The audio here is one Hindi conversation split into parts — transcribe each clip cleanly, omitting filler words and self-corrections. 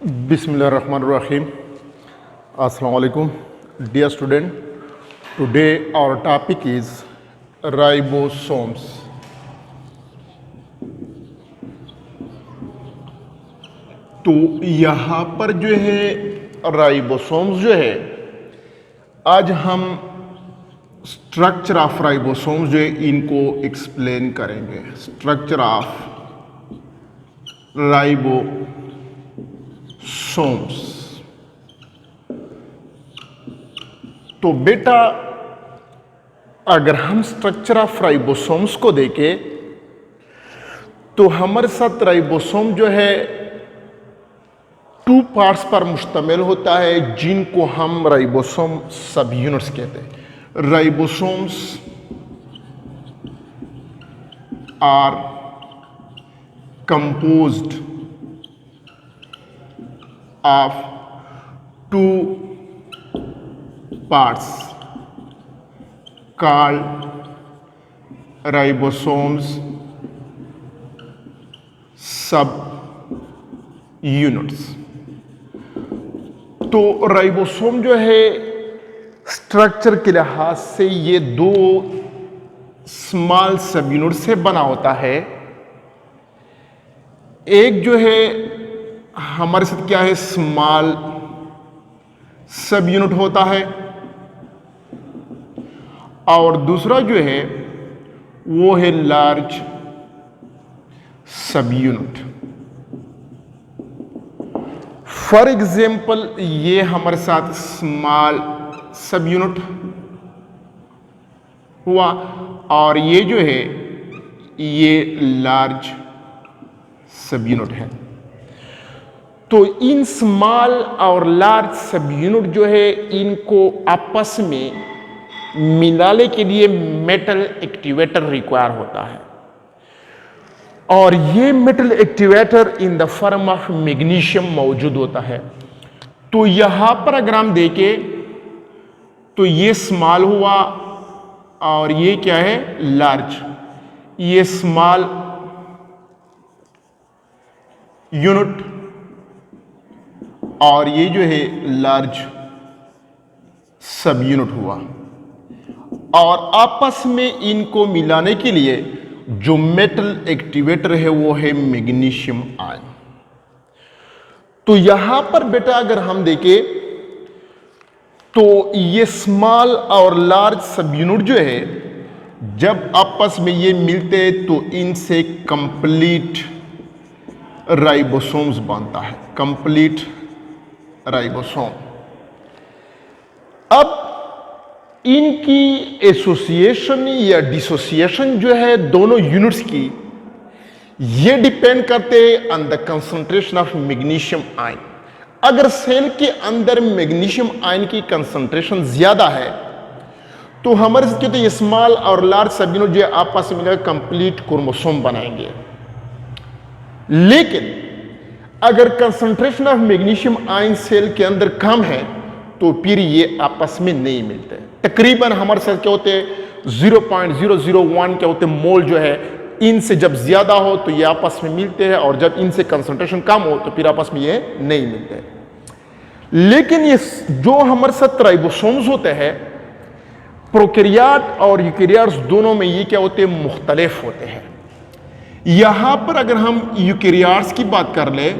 Bismillahirrahmanirrahim. Assalamu alaikum. Dear student, today our topic is ribosomes. तो यहाँ पर जो है राइबोसोम्स जो है, आज हम स्ट्रक्चर ऑफ राइबोसोम्स जो है इनको एक्सप्लेन करेंगे। Structure of ribosomes. तो बेटा अगर हम स्ट्रक्चर ऑफ राइबोसोम्स को देखें तो हमारे साथ राइबोसोम जो है 2 पार्ट्स पर मुश्तमिल होता है, जिनको हम राइबोसोम सब यूनिट्स कहते हैं। Ribosomes are composed of 2 parts called ribosomes सब यूनिट्स। तो राइबोसोम जो है स्ट्रक्चर के लिहाज से ये 2 स्मॉल सब यूनिट से बना होता है। एक जो है हमारे साथ क्या है, स्मॉल सब यूनिट होता है, और दूसरा जो है वो है लार्ज सब यूनिट। फॉर एग्जाम्पल ये हमारे साथ स्मॉल सब यूनिट हुआ, और ये जो है ये लार्ज सब यूनिट है। तो इन स्मॉल और लार्ज सब यूनिट जो है इनको आपस में मिलाने के लिए मेटल एक्टिवेटर रिक्वायर होता है, और ये metal activator in the form of magnesium मौजूद होता है। तो यहां पर अगर हम देखें तो ये स्मॉल हुआ और ये क्या है, लार्ज। ये स्मॉल यूनिट और ये जो है लार्ज सब यूनिट हुआ, और आपस में इनको मिलाने के लिए जो मेटल एक्टिवेटर है वो है मैग्नीशियम आयन। तो यहां पर बेटा अगर हम देखें तो ये स्मॉल और लार्ज सब यूनिट जो है जब आपस में ये मिलते हैं तो इनसे कंप्लीट राइबोसोम्स बनता है, कंप्लीट राइबोसोम। अब इनकी एसोसिएशन या डिसोसिएशन जो है दोनों यूनिट्स की, ये डिपेंड करते हैं on the concentration of magnesium ion. अगर सेल के अंदर मैग्नीशियम आयन की कंसंट्रेशन ज्यादा है तो हमारे साथ कहते हैं स्मॉल और लार्ज सब यूनिट जो आपस में मिलकर कंप्लीट क्रोमोसोम बनाएंगे। लेकिन अगर concentration of magnesium ion cell के अंदर कम है तो फिर ये आपस में नहीं मिलते। तकरीबन हमारे साथ क्या होते हैं 0.001 क्या होते हैं मोल जो है, इनसे जब ज्यादा हो तो ये आपस में मिलते हैं, और जब इनसे कंसंट्रेशन कम हो तो फिर आपस में ये नहीं मिलते। लेकिन ये जो हमारे साथ राइबोसोम्स होते हैं प्रोकैरियोट और यूकैरियोट्स दोनों में ये क्या होते हैं, मुख्तलिफ होते हैं। यहां पर अगर हम यूकैरियोट्स की बात कर ले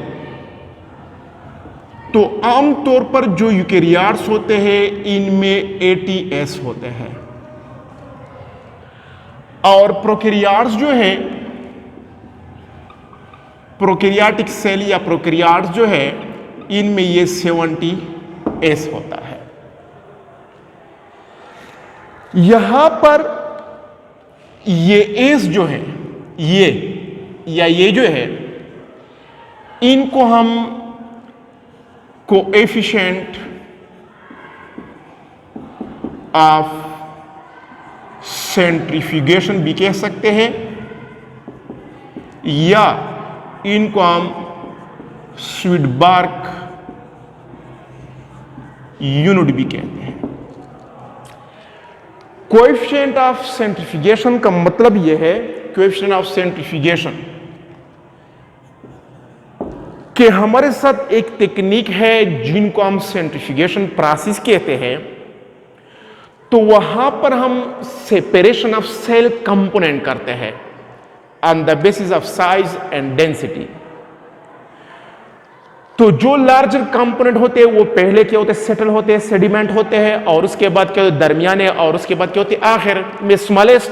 तो आमतौर पर जो यूकैरियोट्स होते हैं इनमें ATS होते हैं, और प्रोकैरियोट्स जो है प्रोकैरियोटिक सेल या प्रोकैरियोट्स जो है इनमें ये 70S होता है। यहां पर ये एस जो है ये जो है इनको हम कोएफिशिएंट ऑफ सेंट्रीफ्यूगेशन भी कह सकते हैं, या इनको हम स्वीडबार्क यूनिट भी कहते हैं। कोएफिशिएंट ऑफ सेंट्रीफ्यूगेशन का मतलब यह है, कोएफिशिएंट ऑफ सेंट्रीफ्यूगेशन कि हमारे साथ एक टेक्निक है जिनको हम सेंट्रीफ्यूगेशन प्रोसेस कहते हैं। तो वहां पर हम सेपरेशन ऑफ सेल कंपोनेंट करते हैं on the basis of size and density. तो जो लार्जर कंपोनेंट होते हैं वो पहले क्या होते हैं, सेटल होते हैं, सेडिमेंट होते हैं, और उसके बाद क्या होते हैं, दरमियाने, और उसके बाद क्या होते हैं, आखिर में स्मॉलेस्ट।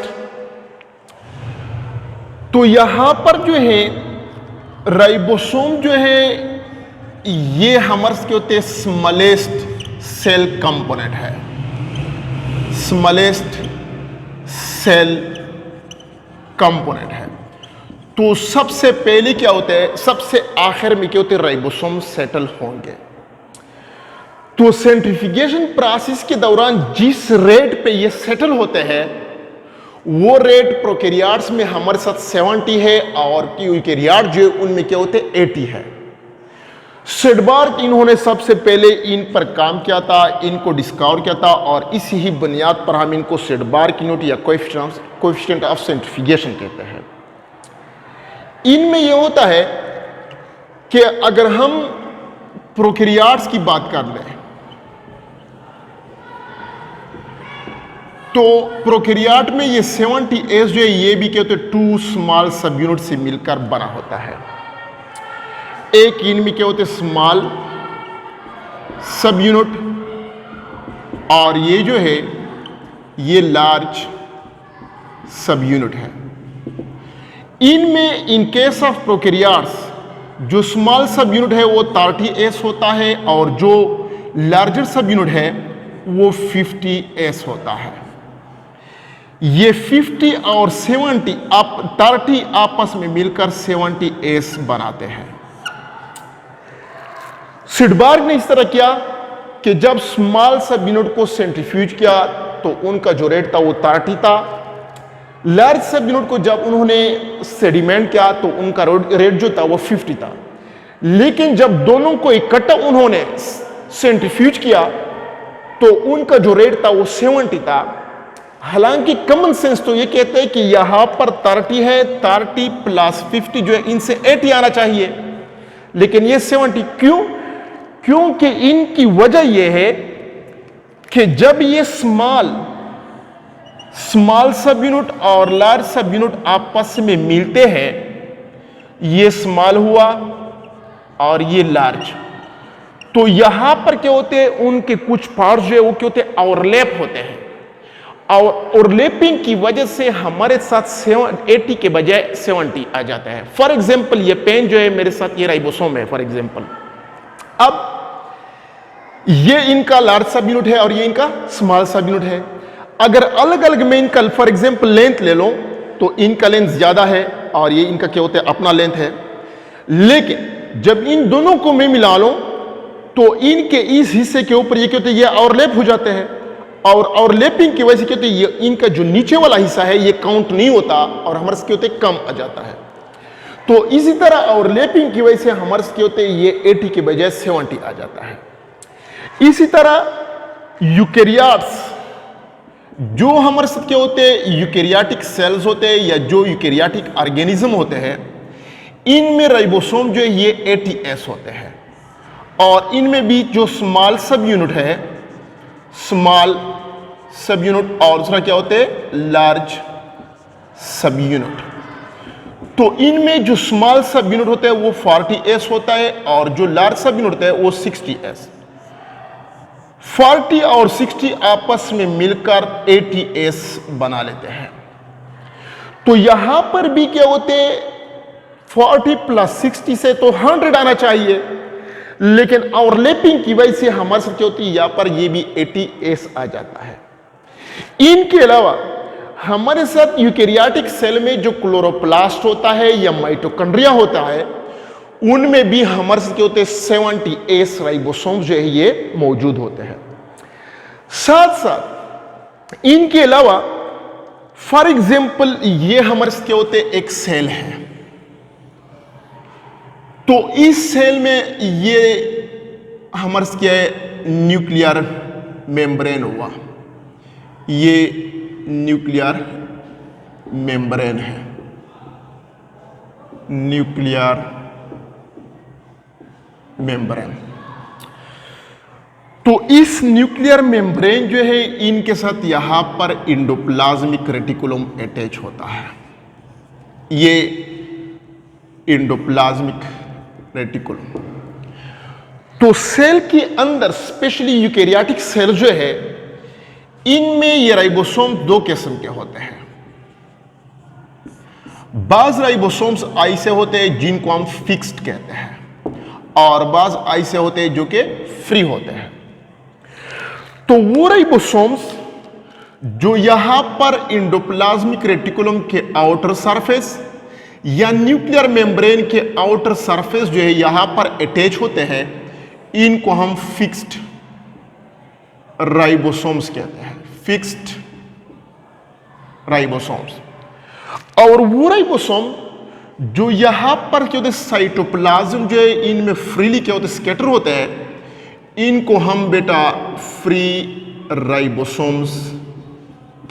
तो यहां पर जो है राइबोसोम जो है ये हमारे क्या होते हैं, स्मॉलेस्ट सेल कंपोनेंट है, स्मॉलेस्ट सेल कंपोनेंट है। तो सबसे पहले क्या होता है, सबसे आखिर में क्या होते हैं, राइबोसोम सेटल होंगे। तो सेंट्रीफ्यूगेशन प्रोसेस के दौरान जिस रेट पे ये सेटल होते हैं वो रेट प्रोकैरियोट्स में हमारे साथ 70 है, और यूकैरियोट जो है उनमें क्या होते हैं, 80 है। शेडबार्ग इन्होंने सबसे पहले इन पर काम किया था, इनको डिस्कवर किया था, और इसी ही बुनियाद पर हम इनको शेडबार्ग यूनिट या कोएफिशिएंट ऑफ सेंट्रीफ्यूगेशन कहते हैं। इनमें यह होता है कि अगर हम प्रोकैरियोट्स की बात कर लें तो प्रोकैरियोट में ये 70S जो है ये भी क्या होते हैं, 2 स्मॉल सब यूनिट से मिलकर बना होता है। एक इनमें क्या होते हैं, स्मॉल सब यूनिट, और ये जो है ये लार्ज सब यूनिट है। इनमें इन केस ऑफ प्रोकैरियोट्स जो स्मॉल सब यूनिट है वो 30S होता है, और जो लार्जर सब यूनिट है वो 50S होता है। ये 50 और 70 30 आपस में मिलकर 70S बनाते हैं। शेडबार्ग ने इस तरह किया कि जब स्मॉल सब यूनिट को सेंट्रीफ्यूज किया तो उनका जो रेट था वो 30 था। लार्ज सब यूनिट को जब उन्होंने सेडिमेंट किया तो उनका रेट जो था वो 50 था। लेकिन जब दोनों को इकट्ठा उन्होंने सेंट्रीफ्यूज किया तो उनका जो रेट था वो 70 था। हालांकि कॉमन सेंस तो ये कहते हैं कि यहां पर 30 है, 30 प्लस 50 जो है इनसे 80 आना चाहिए, लेकिन ये 70 क्यों? क्योंकि इनकी वजह यह है कि जब ये स्मॉल सब यूनिट और लार्ज सब यूनिट आपस में मिलते हैं, ये स्मॉल हुआ और ये लार्ज, तो यहां पर क्या होते हैं, उनके कुछ पार्ट्स जो है वो क्या होते हैं, ओवरलैप होते हैं, और ओवरलैपिंग की वजह से हमारे साथ 80 के बजाय 70 आ जाता है। फॉर एग्जाम्पल ये पेन जो है मेरे साथ ये राइबोसोम है फॉर एग्जाम्पल। अब ये इनका लार्ज सब यूनिट है और ये इनका स्मॉल सब यूनिट है। अगर अलग अलग में इनका फॉर एग्जाम्पल लेंथ ले लो तो इनका लेंथ ज्यादा है और ये इनका क्या होता है, अपना लेंथ है। लेकिन जब इन दोनों को मैं मिला लो तो इनके इस हिस्से के ऊपर ये क्या होता है, ये ओवरलैप हो जाते हैं, और ओवरलैपिंग की वजह से क्या होता है, ये इनका जो नीचे वाला हिस्सा है ये काउंट नहीं होता और हमारे क्या होते हैं, कम आ जाता है। तो इसी तरह ओवरलैपिंग की वजह से हमारे क्या होते हैं, ये 80 के बजाय 70 आ जाता है। इसी तरह यूकैरियोट्स जो हमारे साथ क्या होते हैं, यूकैरियोटिक सेल्स होते हैं या जो यूकैरियोटिक ऑर्गेनिज्म होते हैं, इनमें राइबोसोम जो है ये 80S होते हैं, और इनमें भी जो स्मॉल सब यूनिट है, स्मॉल सब यूनिट, और दूसरा क्या होते हैं, लार्ज सब यूनिट। तो इनमें जो स्मॉल सब यूनिट होता है वो 40S होता है और जो लार्ज सब यूनिट होता है वो 60S। 40 और 60 आपस में मिलकर 80S बना लेते हैं। तो यहां पर भी क्या होते हैं, 40 प्लस 60 से तो 100 आना चाहिए, लेकिन ओवरलैपिंग की वजह से हमारे साथ क्या होती है, यहां पर ये भी 80S आ जाता है। इनके अलावा हमारे साथ यूकैरियोटिक सेल में जो क्लोरोप्लास्ट होता है या माइटोकॉन्ड्रिया होता है, उनमें भी हमारे साथ क्या होते हैं, 70S राइबोसोम्स जो है ये मौजूद होते हैं। साथ साथ इनके अलावा फॉर एग्जाम्पल ये हमारे साथ क्या होते हैं, एक सेल है, तो इस सेल में ये हमारे साथ क्या है, न्यूक्लियर मेम्ब्रेन हुआ, ये न्यूक्लियर मेम्ब्रेन है, न्यूक्लियर मेम्ब्रेन। तो इस न्यूक्लियर मेम्ब्रेन जो है इनके साथ यहां पर एंडोप्लाज्मिक रेटिकुलम अटैच होता है। ये एंडोप्लाज्मिक रेटिकुलम। तो सेल के अंदर स्पेशली यूकेरियोटिक सेल जो है इनमें ये राइबोसोम दो किस्म के होते हैं। बाज राइबोसोम्स ऐसे होते हैं जिनको हम फिक्स्ड कहते हैं और बाज ऐसे होते हैं जो कि फ्री होते हैं। तो वो राइबोसोम्स जो यहां पर एंडोप्लाज्मिक रेटिकुलम के आउटर सरफेस या न्यूक्लियर मेम्ब्रेन के आउटर सरफेस जो है यहां पर अटैच होते हैं, इनको हम फिक्स्ड राइबोसोम्स कहते हैं। Fixed ribosomes. और वो राइबोसोम जो यहां पर क्या होते हैं साइटोप्लाज्म जो है इनमें फ्रीली क्या होते हैं स्कैटर होते हैं, इनको हम बेटा फ्री राइबोसोम्स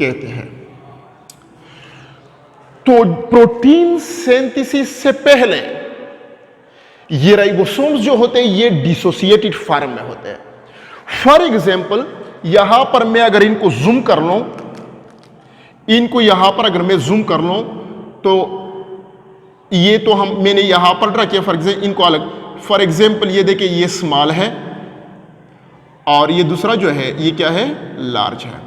कहते हैं। तो प्रोटीन सिंथेसिस से पहले ये राइबोसोम्स जो होते हैं ये डिसोसिएटेड फॉर्म में होते हैं। फॉर एग्जांपल यहां पर मैं अगर इनको जूम कर लूं, इनको यहां पर अगर मैं जूम कर लूं तो ये तो मैंने यहां पर ड्रा किया। फॉर एग्जांपल इनको अलग, फॉर एग्जांपल ये देखिए ये स्मॉल है और ये दूसरा जो है ये क्या है लार्ज है।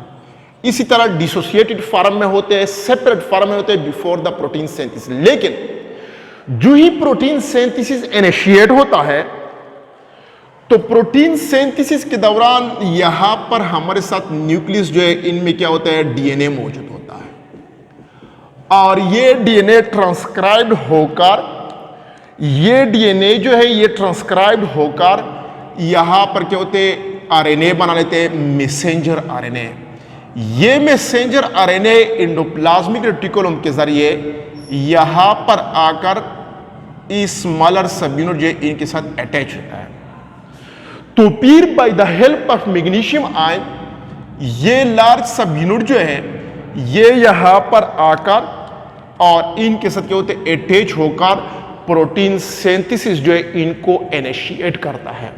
इसी तरह डिसोसिएटेड फॉर्म में होते हैं, सेपरेट फॉर्म में होते हैं बिफोर द प्रोटीन सिंथेसिस। लेकिन जो ही प्रोटीन सिंथेसिस इनिशिएट होता है तो प्रोटीन सिंथेसिस के दौरान यहां पर हमारे साथ न्यूक्लियस जो है इनमें क्या होता है डीएनए मौजूद होता है और ये डीएनए ट्रांसक्राइब्ड होकर ये ट्रांसक्राइब्ड होकर यहां पर क्या होते हैं आरएनए बना लेते हैं, मैसेंजर आरएनए। ये मैसेंजर आरएनए एंडोप्लाज्मिक रेटिकुलम के जरिए यहां पर आकर इस स्मॉलर सब यूनिट जो इनके साथ अटैच होता है। तो फिर by the help of magnesium ion ये लार्ज सब यूनिट जो है ये यहां पर आकर और इनके साथ क्या होते हैं अटैच होकर प्रोटीन सिंथेसिस जो है इनको इनिशिएट करता है।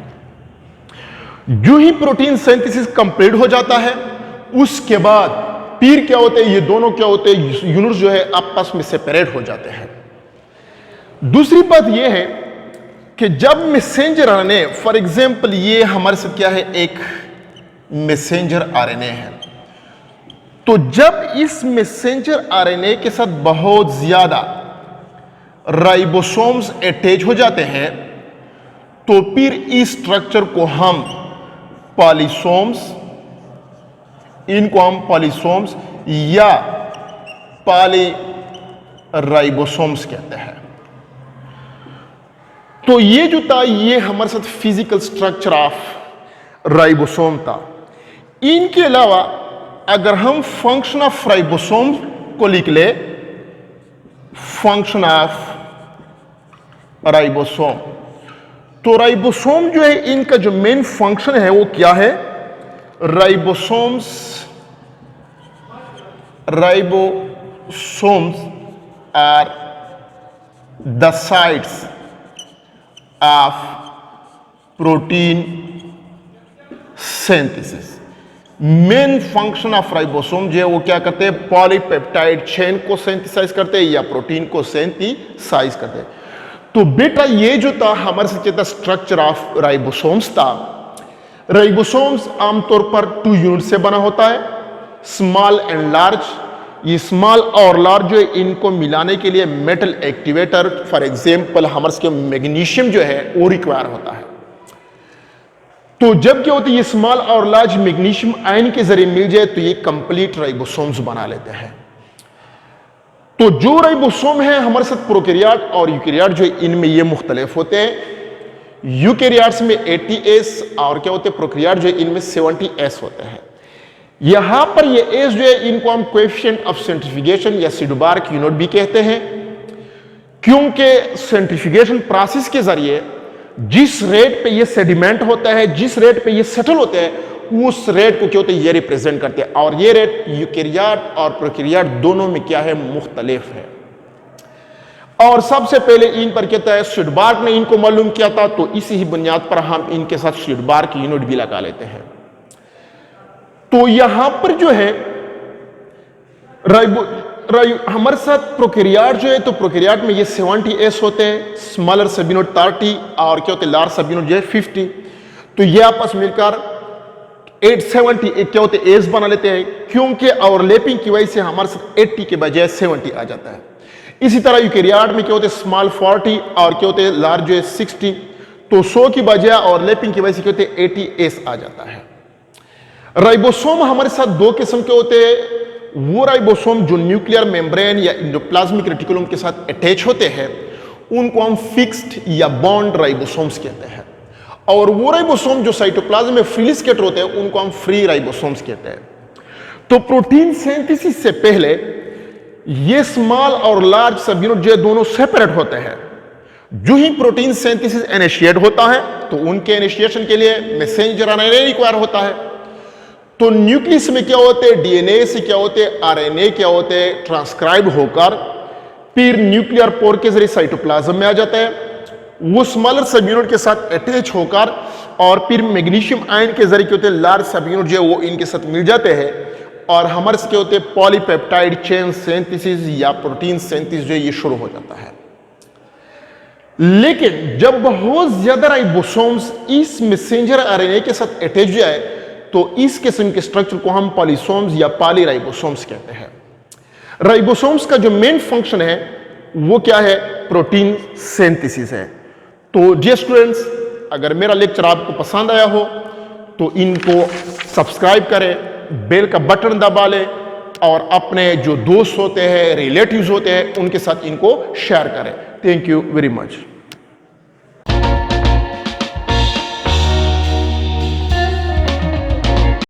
जो ही प्रोटीन सिंथेसिस कंप्लीट हो जाता है उसके बाद फिर क्या होते हैं ये दोनों क्या होते हैं यूनिट्स जो है आपस में सेपरेट हो जाते हैं। दूसरी बात ये है कि जब मैसेंजर आरएनए, फॉर एग्जांपल ये हमारे साथ क्या है एक मैसेंजर आरएनए है, तो जब इस मैसेंजर आरएनए के साथ बहुत ज्यादा राइबोसोम्स अटैच हो जाते हैं तो फिर इस स्ट्रक्चर को हम पॉलीसोम्स, इनको हम पॉलीसोम्स या पॉलीराइबोसोम्स कहते हैं। तो ये जो था ये हमारे साथ फिजिकल स्ट्रक्चर ऑफ राइबोसोम था। इनके अलावा अगर हम फंक्शन ऑफ राइबोसोम को लिख ले, फंक्शन ऑफ राइबोसोम, तो राइबोसोम जो है इनका जो मेन फंक्शन है वो क्या है, ribosomes are the sites of protein synthesis. Main function of ribosome जो है वो क्या करते हैं, पॉलीपेप्टाइड चेन को सिंथेसाइज करते हैं या प्रोटीन को सिंथेसाइज करते हैं। तो बेटा ये जो था हमारे से कहता स्ट्रक्चर ऑफ राइबोसोम्स था। राइबोसोम्स आमतौर पर 2 यूनिट से बना होता है, स्मॉल एंड लार्ज। ये स्मॉल और लार्ज जो है इनको मिलाने के लिए मेटल एक्टिवेटर, फॉर एग्जांपल हमारे मैग्नीशियम जो है वो रिक्वायर होता है। तो जब क्या होता है ये स्मॉल और लार्ज मैग्नीशियम आयन के जरिए मिल जाए तो ये कंप्लीट राइबोसोम्स बना लेते हैं। तो जो राइबोसोम है हमारे साथ प्रोकैरियोट और यूकैरियोट जो है इनमें ये मुख्तलिफ होते हैं। यूकैरियोट्स में 80S और क्या होते हैं प्रोकैरियोट जो है इनमें 70S होते हैं। यहां पर ये एस जो है इनको हम कोएफिशिएंट ऑफ सेंट्रीफ्यूगेशन या सिडोबार्क यूनिट भी कहते हैं, क्योंकि सेंट्रीफ्यूगेशन प्रोसेस के जरिए जिस रेट पे ये सेडिमेंट होता है, जिस रेट पे ये सेटल होते हैं, उस रेट को क्या होता है ये रिप्रेजेंट करते हैं। और ये रेट यूकैरियोट और प्रोकैरियोट दोनों में क्या है मुख्तलिफ है। और सबसे पहले इन पर कहता है शुडबार्ग ने इनको मालूम किया था, तो इसी ही बुनियाद पर हम इनके साथ शुडबार्ग की यूनिट भी लगा लेते हैं। तो यहां पर जो है हमारे साथ प्रोकैरियोट जो है, तो प्रोकैरियोट में ये 70s होते हैं, स्मॉलर सब यूनिट 30 और क्या होते हैं लार्ज सब यूनिट जो है 50। तो ये आपस मिलकर 870 क्या होते हैं एस बना लेते हैं, क्योंकि ओवरलैपिंग की वजह से हमारे साथ 80 के बजाय 70 आ जाता है। इसी तरह यूकैरियोट में क्या होते हैं स्मॉल 40 और क्या होते हैं लार्ज जो है 60। तो 100 की बजाय ओवरलैपिंग की वजह से क्या होते हैं 80 एस आ जाता है। राइबोसोम हमारे साथ दो किस्म के होते हैं। वो राइबोसोम जो न्यूक्लियर मेम्ब्रेन या एंडोप्लाज्मिक रेटिकुलम के साथ अटैच होते हैं उनको हम फिक्स्ड या बॉन्ड राइबोसोम्स कहते हैं, और वो राइबोसोम जो साइटोप्लाज्म में फ्रीली स्कैटर होते हैं उनको हम फ्री राइबोसोम्स कहते हैं। तो प्रोटीन सिंथेसिस से पहले ये स्मॉल और लार्ज सब यूनिट जो दोनों सेपरेट होते हैं। जो ही प्रोटीन सिंथेसिस इनिशिएट होता है तो उनके इनिशिएशन के लिए मैसेंजर आरएनए रिक्वायर होता है। तो न्यूक्लियस में क्या होते हैं, डीएनए से क्या होते हैं, आरएनए क्या होते हैं, ट्रांसक्राइब होकर फिर न्यूक्लियर पोर के जरिए साइटोप्लाज्म में आ जाता है। वो स्मॉलर सब यूनिट के साथ अटैच होकर और फिर मैग्नीशियम आयन के जरिए क्या होते हैं लार्ज सब यूनिट जो है वो इनके साथ मिल जाते हैं, और हमारे से क्या होते हैं पॉलीपेप्टाइड चेन सिंथेसिस या प्रोटीन सिंथेसिस जो है ये शुरू हो जाता है। लेकिन जब बहुत ज्यादा राइबोसोम्स इस मैसेंजर आरएनए के साथ अटैच जाए तो इस किस्म के स्ट्रक्चर को हम पॉलीसोम्स या पॉलीराइबोसोम्स कहते हैं। राइबोसोम्स का जो मेन फंक्शन है वो क्या है, प्रोटीन सिंथेसिस है। तो जी स्टूडेंट्स, अगर मेरा लेक्चर आपको पसंद आया हो तो इनको सब्सक्राइब करें, बेल का बटन दबा लें और अपने जो दोस्त होते हैं, रिलेटिव्स होते हैं, उनके साथ इनको शेयर करें। Thank you very much.